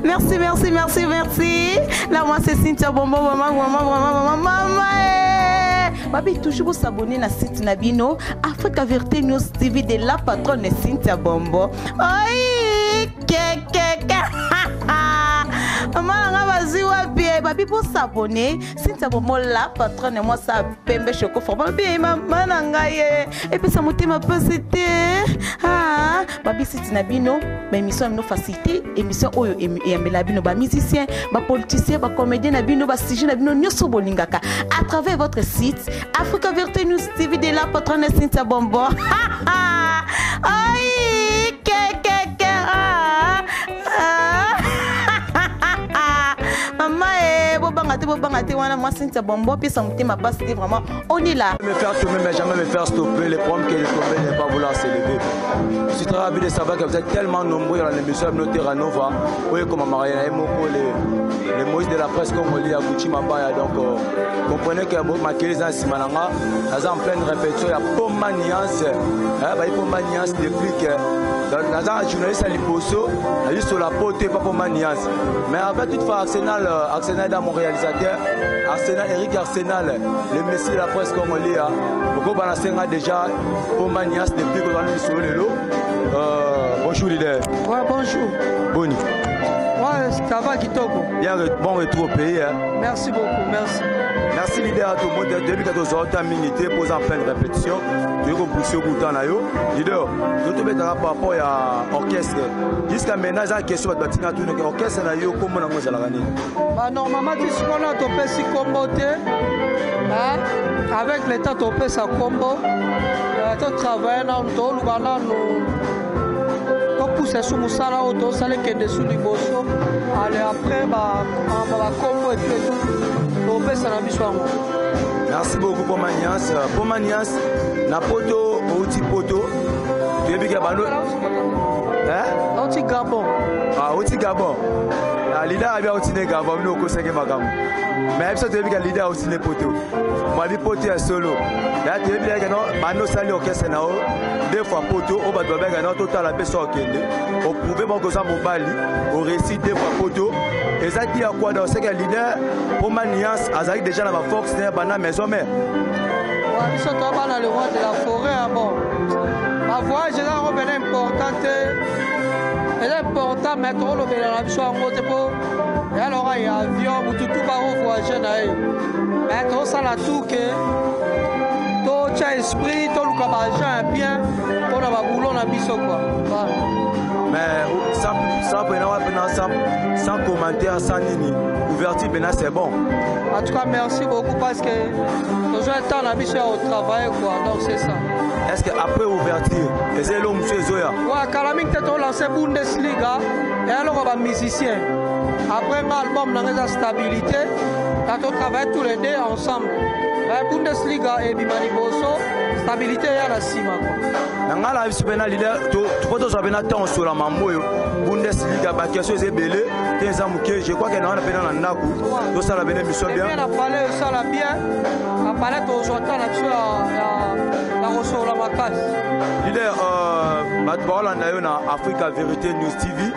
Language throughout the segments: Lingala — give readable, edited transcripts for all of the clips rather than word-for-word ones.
Merci, merci, merci, merci. Là, moi, c'est Cynthia Bombo, maman. Babi, toujours vous s'abonner à la site Nabino, Africa Vérité News TV de la patronne Cynthia Bombo. Aïe, Babi, pour s'abonner, Cynthia Bombo, la patronne, moi, ça pembe choco fort. Babi, maman, nangaye. Et puis, ça m'a dit ma positivité. Babi, c'est Nabino, mais émission nous facilité, émission oyo et Melabino, ba musicien, ba politicien, ba comédien Nabino, ba sujet Nabino, nyoso bolingaka. À travers votre site, Africa Vérité News TV de la patronne Cynthia Bombo. Aïe, moi Cynthia Bombo, puis ça me passe vraiment, on est là. Me faire tomber, mais jamais me faire stopper. Les problèmes que je tombe n'est pas vouloir s'élever. Je suis très ravi de savoir que vous êtes tellement nombreux dans l'émission de Terra Nova. Oui, comme Mariana Moko, les Moïse de la presse congolaise à Gucci Mabaya. Donc, comprenez que vous marquez les Simananga, en pleine répétition, il y a pas de nuance. Il y a pas de nuance depuis que. Dans un journaliste à Liposo, il y a sur la pote, pas pour maniance. Mais avec toutefois Arsenal dans mon réalisateur, Arsenal, Eric Arsenal, le messie de la presse congolaise, beaucoup de déjà pour maniance depuis qu'on a mis sur le lot. Bonjour leader. Ouais, bonjour. Boni. Ouais, ça va Kitoko. Bien, bon retour au pays. Merci beaucoup, merci. Merci leader à tout le monde. Depuis 14 heures, minutes, pose en pleine répétition. Tu as compris au bout de leader, je te mets par rapport à l'orchestre. Jusqu'à maintenant, j'ai une question de l'orchestre. Comment on a gagné? Normalement, ce qu'on a topé, c'est combo. Avec l'état topé, ça combo. Tu travailles dans le dos, nous poussons sur Moussala, auto, ça les qui dessous du bosso. Allez, après, on va combo et puis tout. Topé, ça n'a pas besoin. Merci beaucoup pour Manias. Pour Manias, na poto, outil poto. Tu es bien Gabon. Hein? Outil Gabon. Ah, outil Gabon. La leader a bien outil Gabon, nous au conseil Magam. Mais ça tu es bien leader outil les poto. Moi bi poto est solo. Là tu es bien que non, mano sali orchestre na o. Deux fois poto, au bas de bega non total la personne kende. Au prouver mon cosa mobile, au récit deux fois poto. Et ça dit à quoi dans ce que leader pour Manias, Azaï déjà dans ma force, c'est une maison mère. Ils sont dans le roi de la forêt. Bon. Ma voix est importante. Elle est importante, mais trop le bénéfice en mode pour. Et alors, il y a un avion, tout le voyager. Mais trop ça la tout que. Tout esprit, tout le cabage, bien. On a un boulot, on a biso quoi. Mais sans commentaire, sans nini. Ouverture, c'est bon. En tout cas, merci beaucoup parce que toujours un temps, on a mis au travail, quoi. Donc, c'est ça. Est-ce qu'après ouverture, c'est l'homme chez Zoya? Oui, Kalaming Teto lancé Bundesliga et alors on va musicien. Après l'album, on a la stabilité. Quand on travaille tous les deux ensemble. La Bundesliga et Bimani Bosso, stabilité et la Sima. Dans la vie, tu peux te souvenir de sur la Mamboyo. Bundesliga, question est belé. Je crois qu'elle a un peu dans la Naku. Tout ça, la bénédiction bien. Elle a parlé ça la bien. Elle a parlé de aujourd'hui la ressource la macasse. Leader, ma parole en Africa Vérité News TV.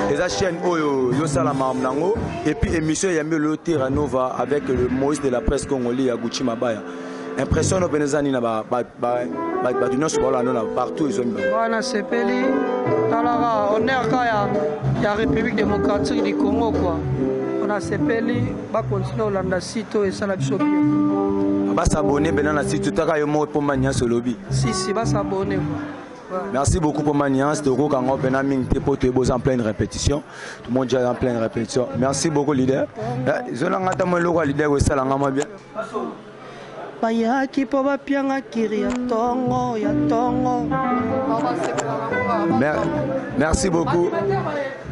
Les chaînes Oyo, Yosala Mamnango. Et puis émission Yamio Terra Nova avec le Moïse de la presse congolaise à Gucci Mabaya. Impression au Benezani na partout ils ont mis. Voilà, c'est Peli. On est à la République démocratique du Congo quoi. On a Sepeli, va continuer à la site et ça la bien. Va s'abonner maintenant la site tout à l'heure pour Manias au lobby. Si, va s'abonner. Merci beaucoup pour Manias. Togo Kango Benaming Tepo Tebo en pleine répétition. Tout le monde est en pleine répétition. Merci beaucoup leader. Je n'ai pas de logo leader aussi là bien. Bayaki po bapianga kiri ya tongo. Merci beaucoup.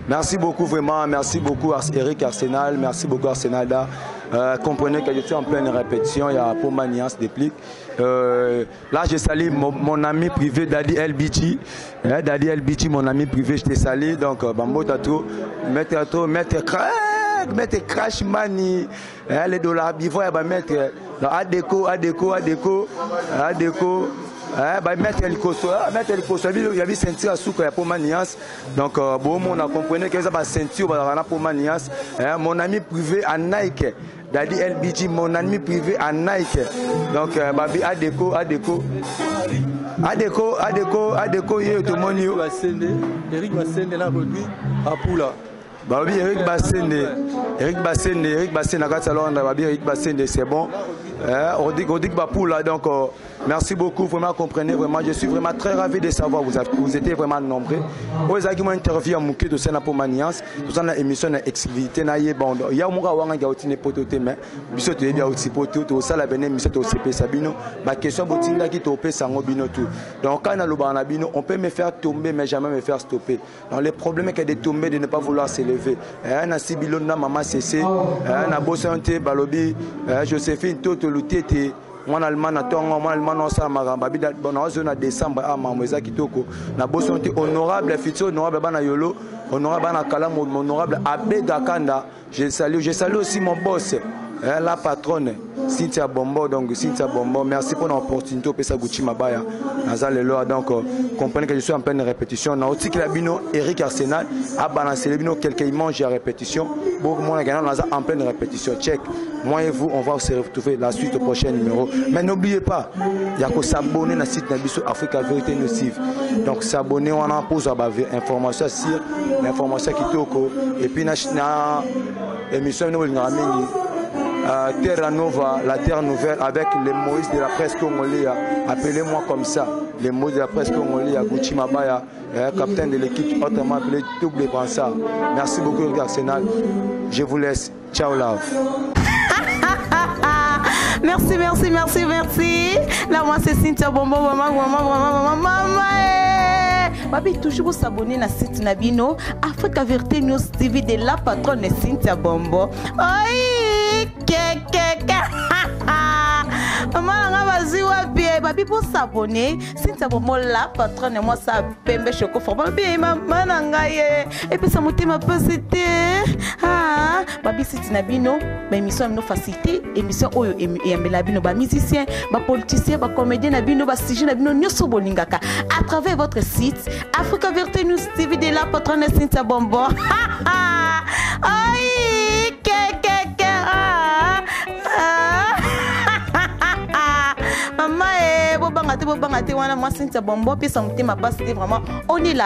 Merci beaucoup vraiment. Merci beaucoup Eric Arsenal. Merci beaucoup Arsenal. Comprenez que je suis en pleine répétition. Il y a pour Manias déplique. Là je salue mon ami privé Daddy LBT. Daddy LBT, mon ami privé, je te salue. Donc Bambo Tato, mettre Crash Money, les dollars, il faut mettre Adéco. mettre les costauds, il y avait ceinture à souka pour manias. Donc bon, on a compris que ça va ceinture pour manias. Mon ami privé à Nike, Daddy LBG, mon ami privé à Nike. Donc babi Adeko, il tout le monde. Eric Bassende là produit à Poula. Babi Eric Bassende, Eric Bassende, c'est bon. On dit Bapoula, donc merci beaucoup, vraiment comprenez, vraiment, je suis vraiment très ravi de savoir, vous étiez vraiment nombreux. Vous avez une interview à Mouké de Sénat pour Manias, tout ça, l'émission d'exclusivité, il y a un moment où il y a poteau, mais il y a aussi poteau, tout ça, la émission de CP Sabino, ma question, c'est qui topé Sango Bino tout. Donc, quand on peut me faire tomber, mais jamais me faire stopper. Donc, le problème est que de tomber, de ne pas vouloir s'élever. Un Sibilon, maman Cessé, un Bossante, Balobi, Joséphine, Toto, Lutete. Mon allemand a tongo, mon allemand non ça maramba. Bon, zone décembre à Mamoisa Kitoko. Na Bossante honorable, futur honorable Bana Yolo, honorable Bana Kalam, honorable Abbé Gakanda. Je salue aussi mon boss. La patronne, Cynthia Bombo, donc Cynthia Bombo, merci pour l'opportunité de Gucci Mabaya. Donc, comprenez que je suis en pleine répétition. Dans aussi que la bino, Eric Arsenal a balancé le bino, quelqu'un mange à répétition. Beaucoup moins en pleine répétition. Check. Moi et vous, on va se retrouver la suite au prochain numéro. Mais n'oubliez pas, il y a que s'abonner à site Nabiso Africa Vérité Nocive. Donc, s'abonner, on en pose à information sur l'information qui toko. Et puis, l'émission Terra Nova, la Terre Nouvelle, avec les Moïse de la presse congolaise. Appelez-moi comme ça, les Moïse de la presse congolaise, Gucci Mabaya, capitaine de l'équipe, autrement appelé Double Bansard. Merci beaucoup, Eric Arsenal. Je vous laisse. Ciao, love. Merci. Là, moi, c'est Cynthia Bombo, maman. Babi, toujours s'abonner à site Nabino, Africa Vérité News TV de la patronne Cynthia Bombo. Babi pour s'abonner, Cynthia Bombo la patronne et moi ça pembe choco formal bien maman nangaye et puis ça monte ma positivité. Babi site Nabino, ma émission nous facilité, émission oyo et Nabino ba musicien, ba politicien, ba comédien Nabino, ba sujet Nabino nyoso bolingaka à travers votre site Africa Vérité News TV de la patronne Cynthia Bombo. Maman, bangate wana moi Cynthia Bombo puis son thème a passé vraiment on est là.